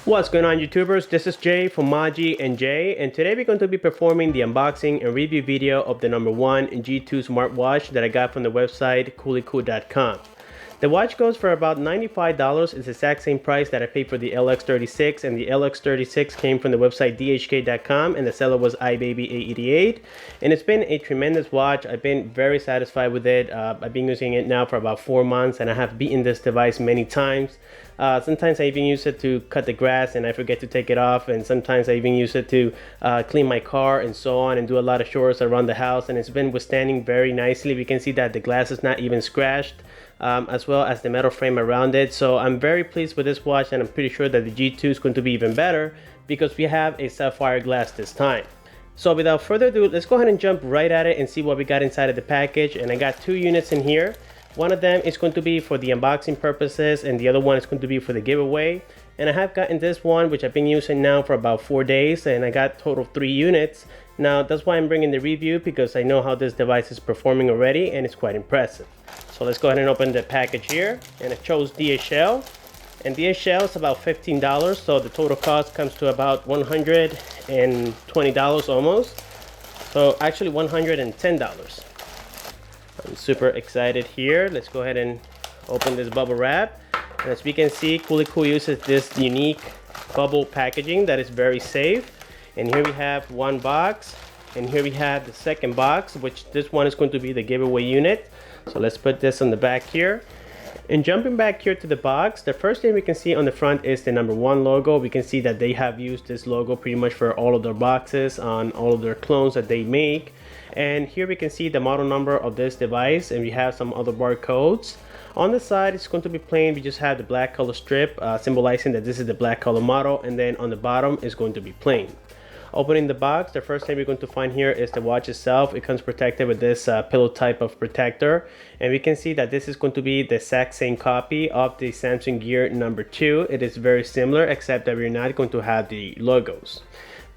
What's going on, YouTubers? This is Jay from Maji and Jay, and today we're going to be performing the unboxing and review video of the #1 G2 smartwatch that I got from the website coolicool.com. The watch goes for about $95. It's the exact same price that I paid for the LX36, and the LX36 came from the website dhk.com, and the seller was iBaby888. And it's been a tremendous watch. I've been very satisfied with it. I've been using it now for about 4 months, and I have beaten this device many times. Sometimes I even use it to cut the grass and I forget to take it off, and sometimes I even use it to clean my car and so on, and do a lot of chores around the house, and it's been withstanding very nicely. We can see that the glass is not even scratched, as well as the metal frame around it. So I'm very pleased with this watch, and I'm pretty sure that the G2 is going to be even better because we have a sapphire glass this time. So without further ado, let's go ahead and jump right at it and see what we got inside of the package. And I got 2 units in here. One of them is going to be for the unboxing purposes, and the other one is going to be for the giveaway. And I have gotten this one, which I've been using now for about 4 days, and I got total 3 units. Now that's why I'm bringing the review, because I know how this device is performing already, and it's quite impressive. So let's go ahead and open the package here, and it shows DHL, and DHL is about $15, so the total cost comes to about $120 almost. So actually $110. I'm super excited here. Let's go ahead and open this bubble wrap. And as we can see, Cool uses this unique bubble packaging that is very safe. And here we have one box, and here we have the second box, which this one is going to be the giveaway unit. So let's put this on the back here. And jumping back here to the box, the first thing we can see on the front is the #1 logo. We can see that they have used this logo pretty much for all of their boxes on all of their clones that they make. And here we can see the model number of this device, and we have some other barcodes. On the side, it's going to be plain. We just have the black color strip symbolizing that this is the black color model, and then on the bottom is going to be plain. Opening the box, the first thing we're going to find here is the watch itself. It comes protected with this pillow type of protector, and we can see that this is going to be the exact same copy of the Samsung Gear #2. It is very similar, except that we're not going to have the logos.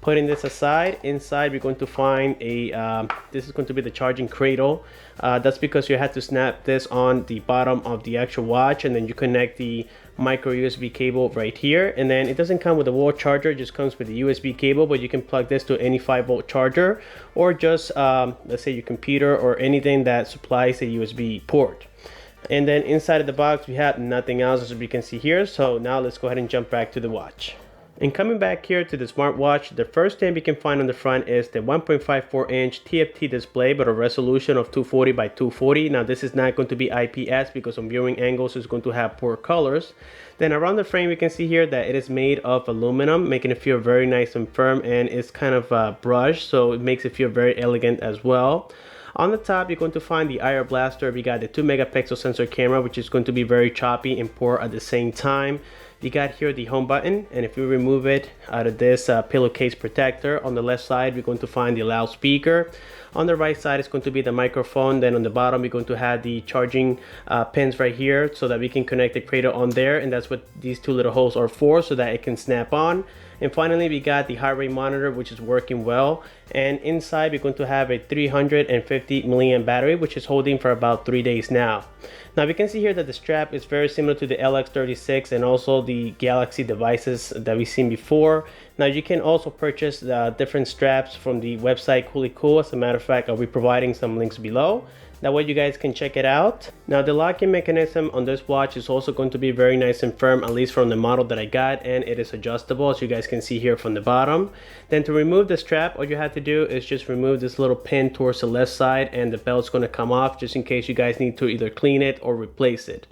Putting this aside, inside we're going to find a this is going to be the charging cradle. That's because you have to snap this on the bottom of the actual watch, and then you connect the micro USB cable right here. And then it doesn't come with a wall charger, it just comes with a USB cable, but you can plug this to any 5-volt charger, or just let's say your computer or anything that supplies a USB port. And then inside of the box we have nothing else, as we can see here. So now let's go ahead and jump back to the watch. And coming back here to the smartwatch, the first thing we can find on the front is the 1.54-inch TFT display, but a resolution of 240 by 240. Now this is not going to be IPS because on viewing angles it's going to have poor colors. Then around the frame we can see here that it is made of aluminum, making it feel very nice and firm, and it's kind of brushed, so it makes it feel very elegant as well. On the top, you're going to find the IR blaster. We got the 2-megapixel sensor camera, which is going to be very choppy and poor at the same time. You got here the home button, and if you remove it out of this pillowcase protector, on the left side we're going to find the loudspeaker. On the right side is going to be the microphone. Then on the bottom we're going to have the charging pins right here, so that we can connect the cradle on there, and that's what these 2 little holes are for, so that it can snap on. And finally we got the heart rate monitor, which is working well. And inside we're going to have a 350 milliamp battery, which is holding for about 3 days now. Now we can see here that the strap is very similar to the LX36 and also the Galaxy devices that we've seen before. Now you can also purchase different straps from the website Cool. As a matter of fact, I'll be providing some links below. That way you guys can check it out. Now the locking mechanism on this watch is also going to be very nice and firm, at least from the model that I got, and it is adjustable, as you guys can see here from the bottom. Then to remove the strap, all you have to do is just remove this little pin towards the left side, and the belt's going to come off, just in case you guys need to either clean it or replace it.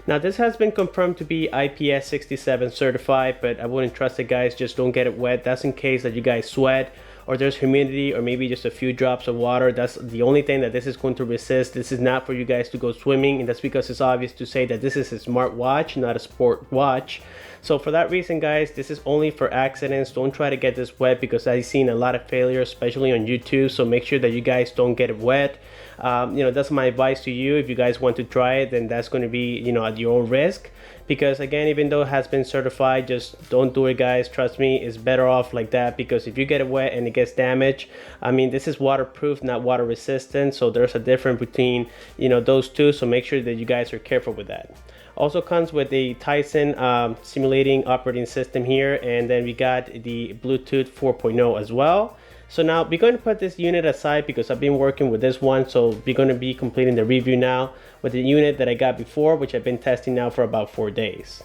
Now this has been confirmed to be IPS 67 certified, but I wouldn't trust it, guys. Just don't get it wet. That's in case that you guys sweat, or there's humidity, or maybe just a few drops of water. That's the only thing that this is going to resist. This is not for you guys to go swimming, and that's because it's obvious to say that this is a smart watch, not a sport watch. So for that reason, guys, this is only for accidents. Don't try to get this wet, because I've seen a lot of failures, especially on YouTube. So make sure that you guys don't get it wet. You know, that's my advice to you. If you guys want to try it, then that's going to be, you know, at your own risk. Because again, even though it has been certified, just don't do it, guys. Trust me, it's better off like that, because if you get it wet and it gets damaged, I mean, this is waterproof, not water resistant, so there's a difference between, you know, those two. So make sure that you guys are careful with that. Also comes with a Tizen simulating operating system here, and then we got the Bluetooth 4.0 as well. So now we're going to put this unit aside because I've been working with this one, so we're going to be completing the review now with the unit that I got before, which I've been testing now for about 4 days.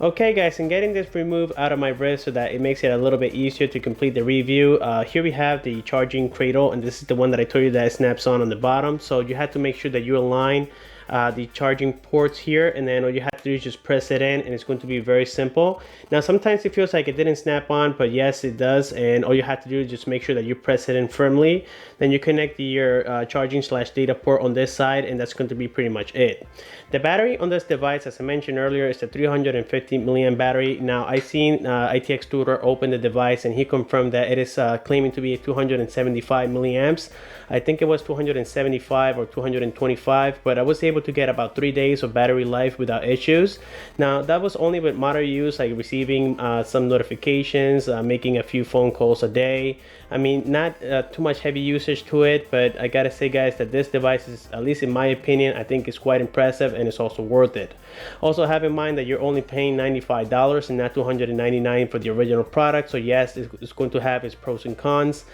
Okay guys, I'm getting this removed out of my wrist so that it makes it a little bit easier to complete the review. Here we have the charging cradle, and this is the one that I told you that it snaps on the bottom. So you have to make sure that you align the charging ports here, and then all you have to do is just press it in, and it's going to be very simple. Now sometimes it feels like it didn't snap on, but yes it does, and all you have to do is just make sure that you press it in firmly. Then you connect your charging / data port on this side, and that's going to be pretty much it. The battery on this device, as I mentioned earlier, is a 350 milliamp battery. Now I seen ITX Tutor open the device, and he confirmed that it is claiming to be 275 milliamps. I think it was 275 or 225, but I was able to get about 3 days of battery life without issues. Now that was only with moderate use, like receiving some notifications, making a few phone calls a day. I mean, not too much heavy usage to it, but I gotta say guys that this device is, at least in my opinion, I think it's quite impressive, and it's also worth it. Also have in mind that you're only paying $95 and not $299 for the original product. So yes, it's going to have its pros and cons.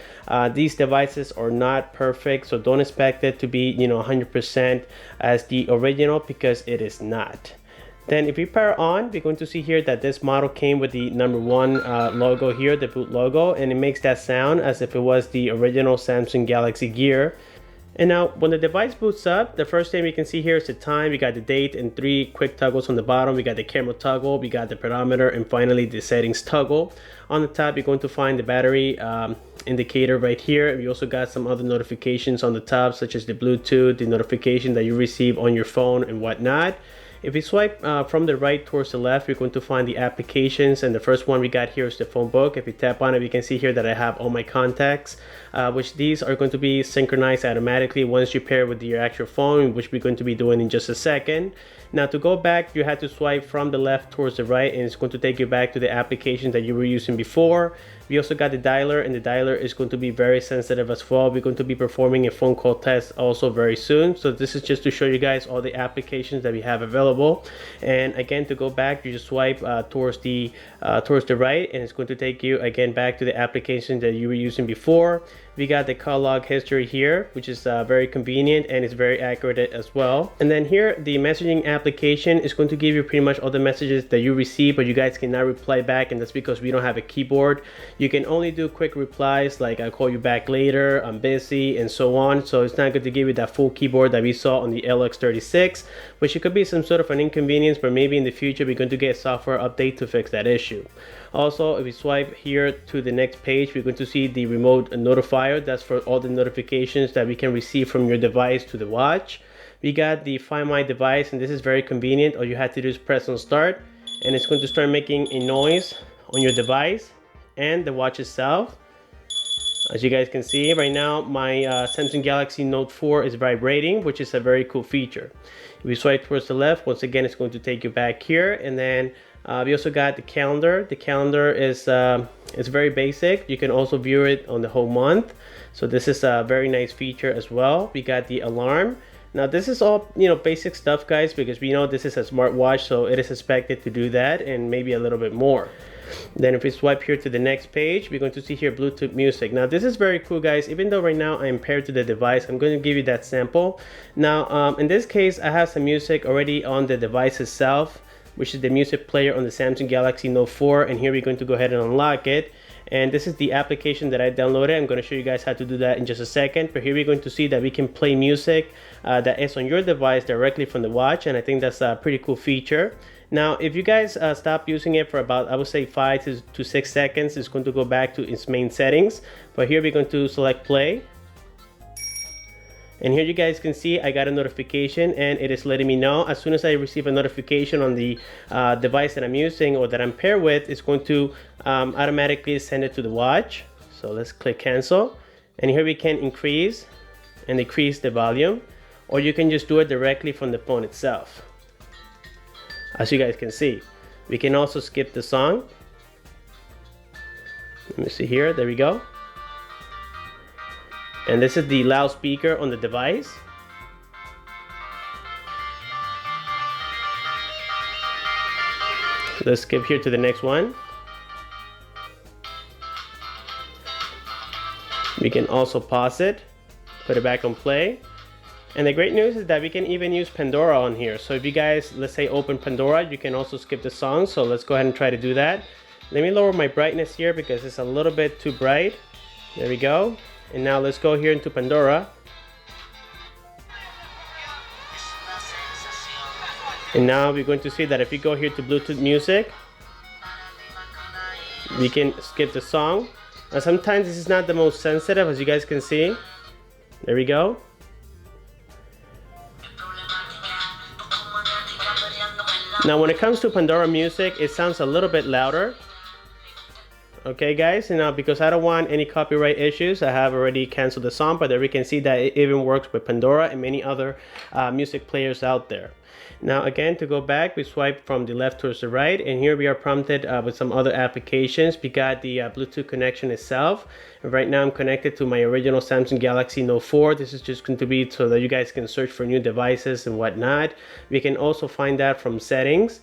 These devices are not perfect, so don't expect it to be 100% as the original, because it is not. Then if we power on, we're going to see here that this model came with the #1 logo here, the boot logo, and it makes that sound as if it was the original Samsung Galaxy Gear. And now when the device boots up, the first thing we can see here is the time. We got the date and 3 quick toggles on the bottom. We got the camera toggle, we got the pedometer, and finally the settings toggle. On the top, you're going to find the battery indicator right here. We also got some other notifications on the top, such as the Bluetooth, the notification that you receive on your phone and whatnot. If we swipe from the right towards the left, we're going to find the applications, and the first one we got here is the phone book. If you tap on it, we can see here that I have all my contacts, which these are going to be synchronized automatically once you pair with your actual phone, which we're going to be doing in just a second. Now to go back, you have to swipe from the left towards the right, and it's going to take you back to the application that you were using before. We also got the dialer, and the dialer is going to be very sensitive as well. We're going to be performing a phone call test also very soon. So this is just to show you guys all the applications that we have available. And again, to go back, you just swipe towards the right, and it's going to take you again back to the application that you were using before. We got the call log history here, which is very convenient, and it's very accurate as well. And then here, the messaging application is going to give you pretty much all the messages that you receive, but you guys cannot reply back, and that's because we don't have a keyboard. You can only do quick replies like I'll call you back later, I'm busy, and so on. So it's not going to give you that full keyboard that we saw on the LX36, which it could be some sort of an inconvenience, but maybe in the future we're going to get a software update to fix that issue. Also, if we swipe here to the next page, we're going to see the remote notifier. That's for all the notifications that we can receive from your device to the watch. We got the Find My Device, and this is very convenient. All you have to do is press on start, and it's going to start making a noise on your device and the watch itself. As you guys can see right now, my Samsung Galaxy Note 4 is vibrating, which is a very cool feature. If we swipe towards the left, once again, it's going to take you back here. And then we also got the calendar. The calendar is very basic. You can also view it on the whole month. So this is a very nice feature as well. We got the alarm. Now this is all basic stuff, guys, because we know this is a smartwatch, so it is expected to do that and maybe a little bit more. Then if we swipe here to the next page, we're going to see here Bluetooth music. Now this is very cool, guys. Even though right now I'm paired to the device, I'm going to give you that sample. Now in this case, I have some music already on the device itself, which is the music player on the Samsung Galaxy Note 4, and here we're going to go ahead and unlock it. And this is the application that I downloaded. I'm going to show you guys how to do that in just a second, but here we're going to see that we can play music that is on your device directly from the watch, and I think that's a pretty cool feature. Now if you guys stop using it for about, I would say 5 to 6 seconds, it's going to go back to its main settings. But here we're going to select play, and here you guys can see I got a notification, and it is letting me know as soon as I receive a notification on the device that I'm using or that I'm paired with, it's going to automatically send it to the watch. So let's click cancel, and here we can increase and decrease the volume, or you can just do it directly from the phone itself. As you guys can see, we can also skip the song. Let me see here, there we go. And this is the loudspeaker on the device. Let's skip here to the next one. We can also pause it, put it back on play. And the great news is that we can even use Pandora on here. So if you guys, let's say, open Pandora, you can also skip the song. So let's go ahead and try to do that. Let me lower my brightness here because it's a little bit too bright. There we go. And now let's go here into Pandora. And now we're going to see that if you go here to Bluetooth music, we can skip the song. Now sometimes this is not the most sensitive, as you guys can see. There we go. Now when it comes to Pandora music, it sounds a little bit louder. Okay guys, and now because I don't want any copyright issues, I have already canceled the song, but there we can see that it even works with Pandora and many other music players out there. Now again, to go back, we swipe from the left towards the right, and here we are prompted with some other applications. We got the Bluetooth connection itself. And right now I'm connected to my original Samsung Galaxy Note.4. This is just going to be so that you guys can search for new devices and whatnot. We can also find that from settings.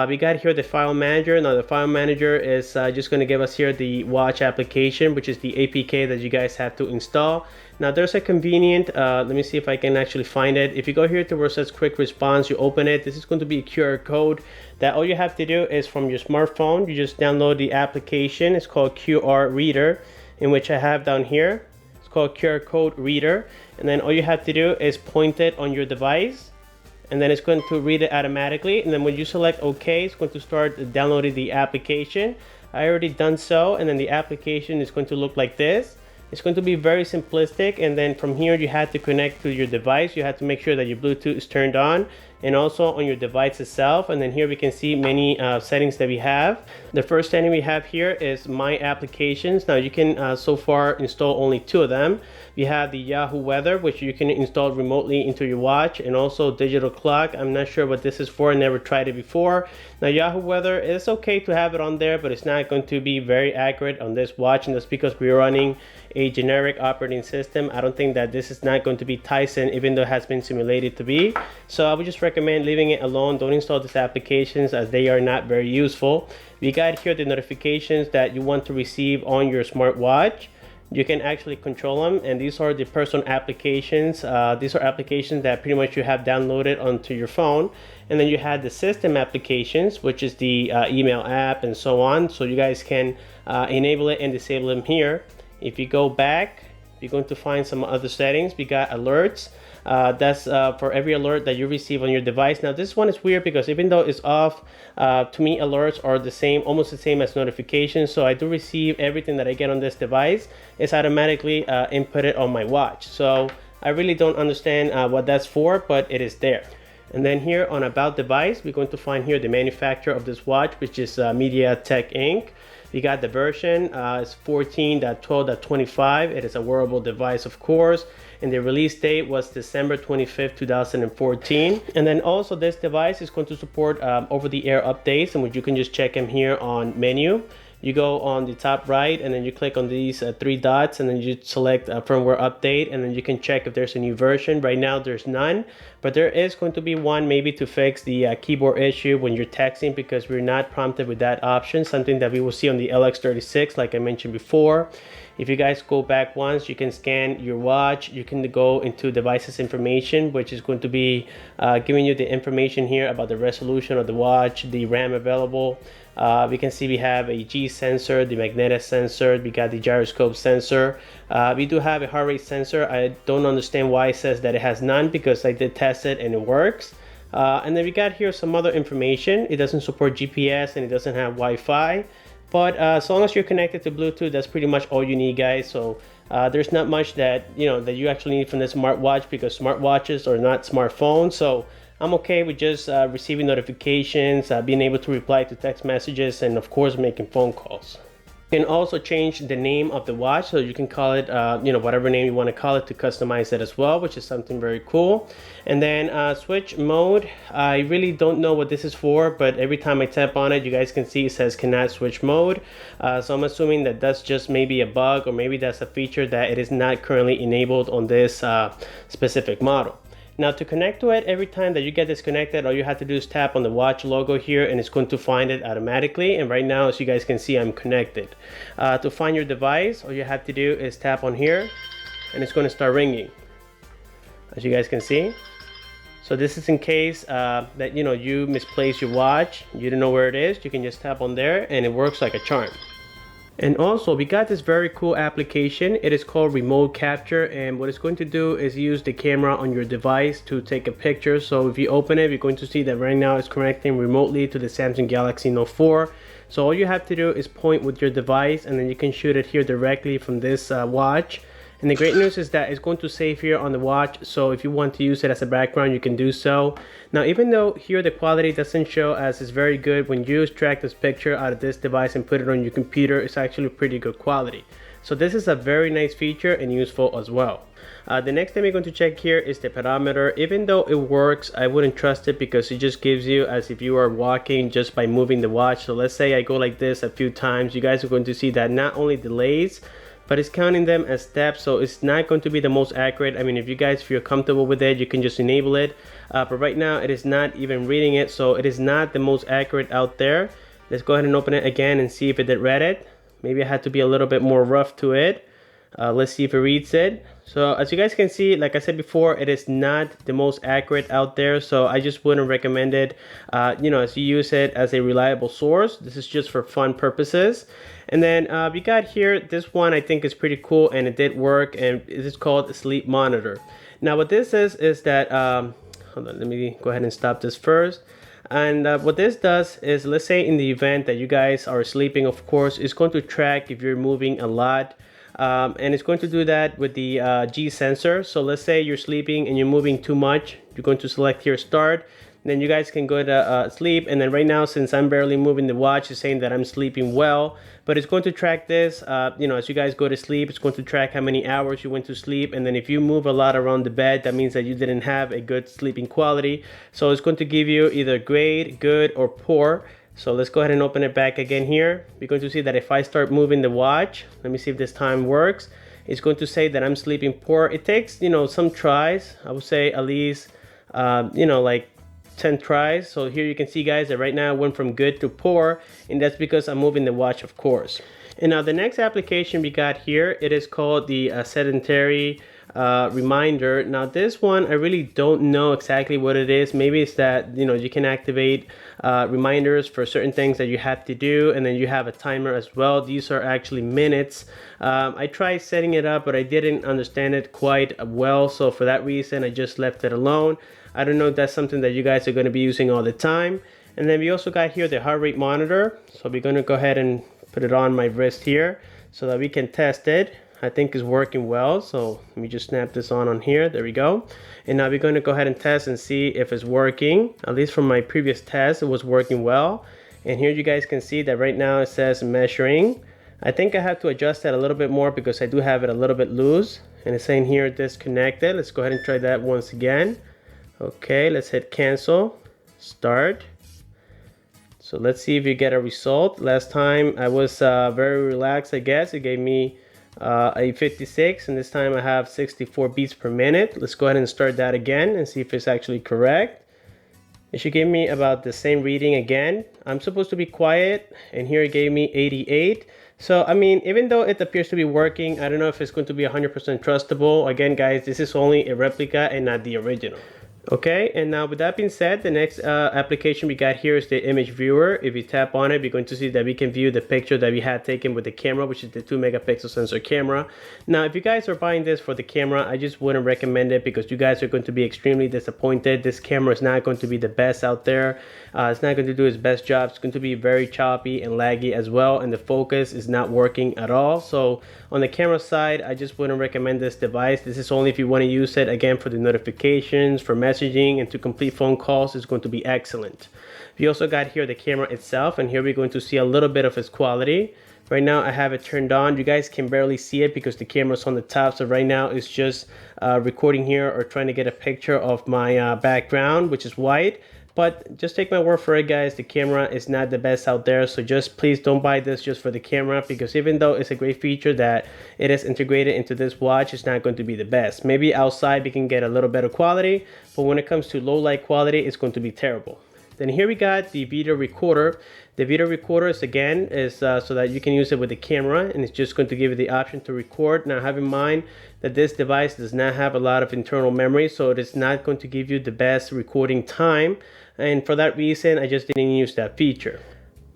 We got here the file manager. Now the file manager is just going to give us here the watch application, which is the APK that you guys have to install. Now there's a convenient, let me see if I can actually find it. If you go here to where it says quick response, you open it. This is going to be a QR code that all you have to do is from your smartphone, you just download the application. It's called QR Reader, in which I have down here. It's called QR Code Reader. And then all you have to do is point it on your device, and then it's going to read it automatically. And then when you select OK, it's going to start downloading the application. I already done so, and then the application is going to look like this. It's going to be very simplistic, and then from here you have to connect to your device. You have to make sure that your Bluetooth is turned on and also on your device itself. And then here we can see many settings that we have. The first setting we have here is My Applications. Now you can so far install only 2 of them. We have the Yahoo Weather, which you can install remotely into your watch, and also Digital Clock. I'm not sure what this is for. I never tried it before. Now Yahoo Weather, it's okay to have it on there, but it's not going to be very accurate on this watch, and that's because we're running a generic operating system. I don't think that this is not going to be Tizen, even though it has been simulated to be. So I would just recommend leaving it alone. Don't install these applications as they are not very useful. We got here the notifications that you want to receive on your smartwatch. You can actually control them, and these are the personal applications. These are applications that pretty much you have downloaded onto your phone. And then you have the system applications, which is the email app and so on. So you guys can enable it and disable them here. If you go back, you're going to find some other settings. We got alerts. That's for every alert that you receive on your device. Now this one is weird because even though it's off, to me alerts are the same, almost the same as notifications. So I do receive everything that I get on this device. It's automatically inputted on my watch. So I really don't understand what that's for, but it is there. And then here on About Device, we're going to find here the manufacturer of this watch, which is MediaTek Inc. We got the version, it's 14.12.25. It is a wearable device, of course, and the release date was December 25th, 2014. And then also this device is going to support over-the-air updates, and which you can just check them here on menu. You go on the top right, and then you click on these 3 dots, and then you select firmware update, and then you can check if there's a new version. Right now there's none, but there is going to be one maybe to fix the keyboard issue when you're texting, because we're not prompted with that option, something that we will see on the LX36 like I mentioned before. If you guys go back once, you can scan your watch. You can go into devices information, which is going to be giving you the information here about the resolution of the watch, the RAM available. We can see we have a G sensor, the magnetic sensor, we got the gyroscope sensor. We do have a heart rate sensor. I don't understand why it says that it has none, because I did test it and it works. And then we got here some other information. It doesn't support GPS and it doesn't have Wi-Fi. But as long as you're connected to Bluetooth, that's pretty much all you need, guys. So there's not much that you actually need from this smartwatch, because smartwatches are not smartphones. So I'm okay with just receiving notifications, being able to reply to text messages, and of course making phone calls. You can also change the name of the watch, so you can call it whatever name you want to call it to customize it as well, which is something very cool. And then switch mode, I really don't know what this is for, but every time I tap on it, you guys can see it says cannot switch mode. So I'm assuming that that's just maybe a bug, or maybe that's a feature that it is not currently enabled on this specific model. Now to connect to it, every time that you get disconnected, all you have to do is tap on the watch logo here and it's going to find it automatically. And right now, as you guys can see, I'm connected. To find your device, all you have to do is tap on here and it's going to start ringing, as you guys can see. So this is in case that you misplace your watch, you don't know where it is, you can just tap on there and it works like a charm. And also we got this very cool application. It is called remote capture, and what it's going to do is use the camera on your device to take a picture. So if you open it, you're going to see that right now it's connecting remotely to the Samsung Galaxy Note 4. So all you have to do is point with your device and then you can shoot it here directly from this watch. And the great news is that it's going to save here on the watch, so if you want to use it as a background, you can do so. Now, even though here the quality doesn't show as is very good, when you extract this picture out of this device and put it on your computer, it's actually pretty good quality. So this is a very nice feature and useful as well. The next thing we're going to check here is the pedometer. Even though it works, I wouldn't trust it because it just gives you as if you are walking just by moving the watch. So let's say I go like this a few times, you guys are going to see that not only delays, but it's counting them as steps, so it's not going to be the most accurate. I mean, if you guys feel comfortable with it, you can just enable it, but right now it is not even reading it, so it is not the most accurate out there. Let's go ahead and open it again and see if it did read it. Maybe I had to be a little bit more rough to it. Let's see if it reads it. So as you guys can see, like I said before, it is not the most accurate out there, so I just wouldn't recommend it as you use it as a reliable source. This is just for fun purposes. And then we got here this one. I think is pretty cool and it did work, and it is called a sleep monitor. Now what this is that hold on, let me go ahead and stop this first. And what this does is, let's say in the event that you guys are sleeping, of course, it's going to track if you're moving a lot. And it's going to do that with the G sensor. So let's say you're sleeping and you're moving too much, you're going to select here start, then you guys can go to sleep. And then right now, since I'm barely moving the watch, it's saying that I'm sleeping well, but it's going to track this as you guys go to sleep. It's going to track how many hours you went to sleep, and then if you move a lot around the bed, that means that you didn't have a good sleeping quality. So it's going to give you either great, good, or poor. So let's go ahead and open it back again here. We're going to see that if I start moving the watch, let me see if this time works, it's going to say that I'm sleeping poor. It takes some tries. I would say at least like 10 tries. So here you can see, guys, that right now I went from good to poor, and that's because I'm moving the watch, of course. And now the next application we got here, it is called the sedentary reminder. Now this one, I really don't know exactly what it is. Maybe it's that you can activate reminders for certain things that you have to do, and then you have a timer as well. These are actually minutes. I tried setting it up, but I didn't understand it quite well, so for that reason I just left it alone. I don't know if that's something that you guys are going to be using all the time. And then we also got here the heart rate monitor, so we're going to go ahead and put it on my wrist here so that we can test it. I think it's working well, so let me just snap this on here. There we go. And now we're going to go ahead and test and see if it's working. At least from my previous test, it was working well. And here you guys can see that right now it says measuring. I think I have to adjust that a little bit more because I do have it a little bit loose, and it's saying here disconnected. Let's go ahead and try that once again. Okay, let's hit cancel, start. So let's see if you get a result. Last time I was very relaxed, I guess. It gave me a 56, and this time I have 64 beats per minute. Let's go ahead and start that again and see if it's actually correct. It should give me about the same reading again. I'm supposed to be quiet, and here it gave me 88. So I mean, even though it appears to be working, I don't know if it's going to be 100% trustable. Again, guys, this is only a replica and not the original. Okay, and now with that being said, the next application we got here is the image viewer. If you tap on it, we're going to see that we can view the picture that we had taken with the camera, which is the 2 megapixel sensor camera. Now, if you guys are buying this for the camera, I just wouldn't recommend it because you guys are going to be extremely disappointed. This camera is not going to be the best out there. It's not going to do its best job. It's going to be very choppy and laggy as well, and the focus is not working at all. So on the camera side, I just wouldn't recommend this device. This is only if you want to use it, again, for the notifications, for messaging, and to complete phone calls. Is going to be excellent. We also got here the camera itself, and here we're going to see a little bit of its quality. Right now I have it turned on. You guys can barely see it because the camera's on the top, so right now it's just recording here or trying to get a picture of my background, which is white. But just take my word for it, guys, the camera is not the best out there. So just please don't buy this just for the camera, because even though it's a great feature that it is integrated into this watch, it's not going to be the best. Maybe outside we can get a little better quality, but when it comes to low light quality, it's going to be terrible. Then here we got the video recorder. The video recorder is so that you can use it with the camera, and it's just going to give you the option to record. Now have in mind that this device does not have a lot of internal memory, so it is not going to give you the best recording time, and for that reason I just didn't use that feature.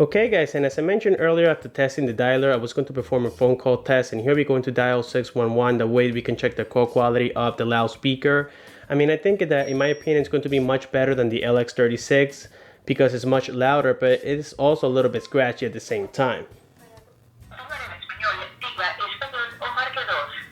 Okay guys, and as I mentioned earlier, after testing the dialer, I was going to perform a phone call test, and here we're going to dial 611. The way we can check the call quality of the loudspeaker. I mean, I think that in my opinion it's going to be much better than the LX36 because it's much louder, but it's also a little bit scratchy at the same time.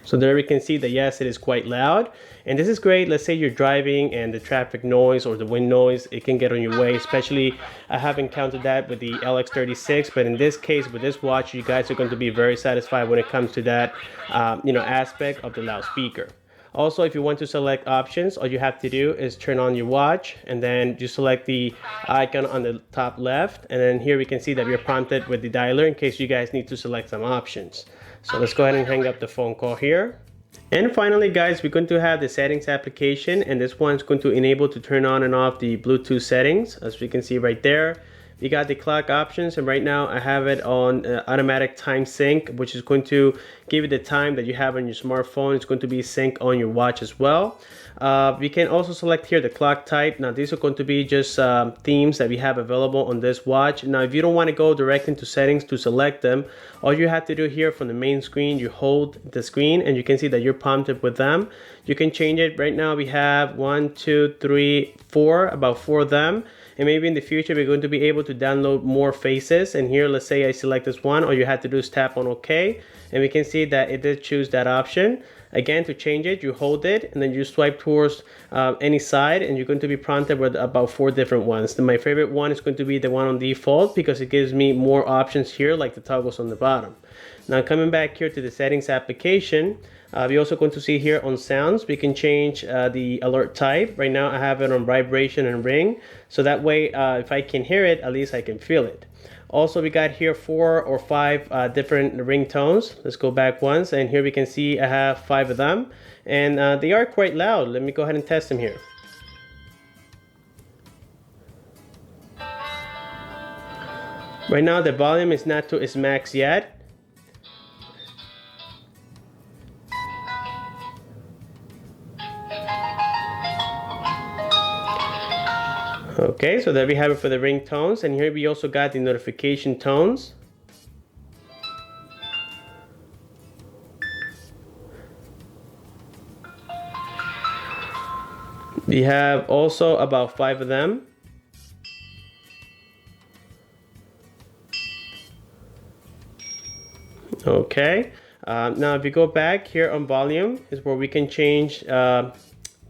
So there we can see that yes, it is quite loud, and this is great. Let's say you're driving and the traffic noise or the wind noise, it can get on your way, especially I have encountered that with the LX36, but in this case with this watch, you guys are going to be very satisfied when it comes to that aspect of the loudspeaker. Also, if you want to select options, all you have to do is turn on your watch, and then you select the icon on the top left, and then here we can see that we're prompted with the dialer in case you guys need to select some options. So let's go ahead and hang up the phone call here. And finally guys, we're going to have the settings application, and this one's going to enable to turn on and off the Bluetooth settings. As we can see right there, we got the clock options, and right now I have it on automatic time sync, which is going to give you the time that you have on your smartphone. It's going to be synced on your watch as well. We can also select here the clock type. Now these are going to be just themes that we have available on this watch. Now if you don't want to go direct into settings to select them, all you have to do here from the main screen, you hold the screen and you can see that you're prompted with them. You can change it. Right now we have 1, 2, 3, 4, about 4 of them. And maybe in the future we're going to be able to download more faces, and here let's say I select this one, all you have to do is tap on OK, and we can see that it did choose that option. Again, to change it, you hold it and then you swipe towards any side, and you're going to be prompted with about 4 different ones. My favorite one is going to be the one on default because it gives me more options here, like the toggles on the bottom. Now coming back here to the settings application, we're also going to see here on sounds, we can change the alert type. Right now I have it on vibration and ring, so that way if I can hear it, at least I can feel it. Also, we got here 4 or 5 different ringtones. Let's go back once, and here we can see I have 5 of them, and they are quite loud. Let me go ahead and test them here. Right now the volume is not to its max yet. Okay, so there we have it for the ringtones, and here we also got the notification tones. We have also about 5 of them. Okay, now if you go back here on volume is where we can change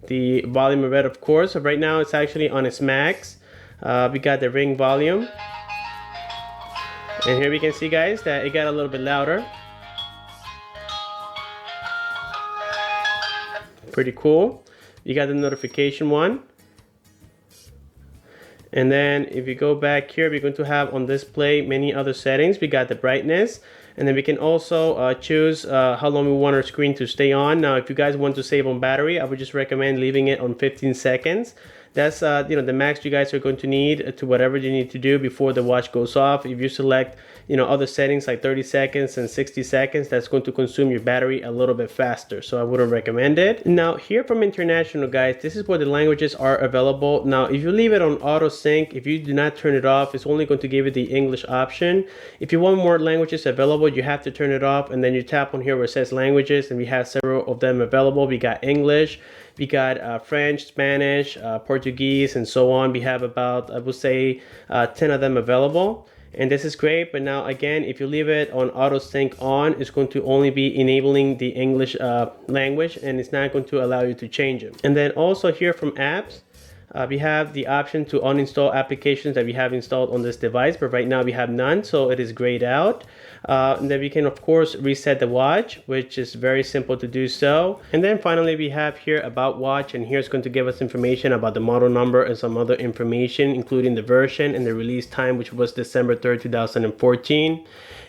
the volume of it, of course. So right now it's actually on its max. We got the ring volume, and here we can see guys that it got a little bit louder. Pretty cool. You got the notification one, and then if you go back here, we're going to have on display many other settings. We got the brightness, and then we can also choose how long we want our screen to stay on. Now if you guys want to save on battery, I would just recommend leaving it on 15 seconds. That's the max you guys are going to need to whatever you need to do before the watch goes off. If you select other settings like 30 seconds and 60 seconds, that's going to consume your battery a little bit faster, so I wouldn't recommend it. Now here from international guys, this is where the languages are available. Now if you leave it on auto sync, if you do not turn it off, it's only going to give you the English option. If you want more languages available, you have to turn it off, and then you tap on here where it says languages, and we have several of them available. We got English, we got French, Spanish, Portuguese, and so on. We have about, I would say, 10 of them available. And this is great, but now again, if you leave it on auto sync on, it's going to only be enabling the English language, and it's not going to allow you to change it. And then also here from apps, We have the option to uninstall applications that we have installed on this device, but right now we have none, so it is grayed out. And then we can of course reset the watch, which is very simple to do so. And then finally we have here about watch, and here's going to give us information about the model number and some other information, including the version and the release time, which was December 3rd, 2014.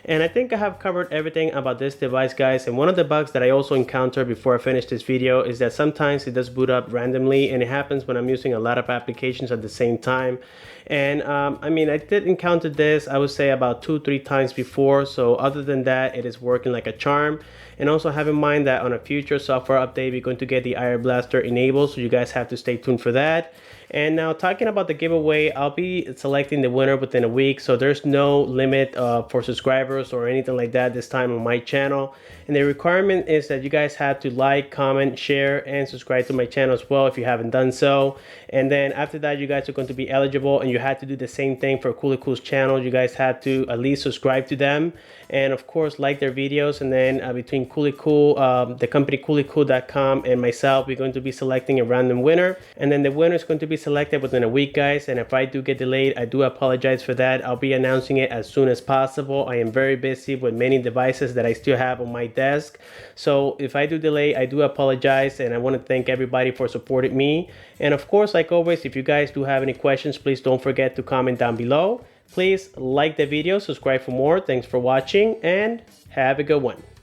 And I think I have covered everything about this device, guys. And one of the bugs that I also encountered before I finish this video is that sometimes it does boot up randomly, and it happens when I'm using a lot of applications at the same time. And I mean, I did encounter this, I would say about 2-3 times before. So other than that, it is working like a charm. And also have in mind that on a future software update, we're going to get the Air Blaster enabled, so you guys have to stay tuned for that. And now talking about the giveaway, I'll be selecting the winner within a week, so there's no limit for subscribers or anything like that this time on my channel. And the requirement is that you guys have to like, comment, share, and subscribe to my channel as well if you haven't done so. And then after that, you guys are going to be eligible, and you have to do the same thing for Cooley Cool's channel. You guys have to at least subscribe to them, and of course like their videos. And then between Cooley Cool, the company CooleyCool.com, and myself, we're going to be selecting a random winner, and then the winner is going to be selected within a week, guys. And if I do get delayed, I do apologize for that. I'll be announcing it as soon as possible. I am very busy with many devices that I still have on my desk, so if I do delay, I do apologize. And I want to thank everybody for supporting me. And of course, like always, if you guys do have any questions, please don't forget to comment down below. Please like the video, subscribe for more. Thanks for watching, and have a good one.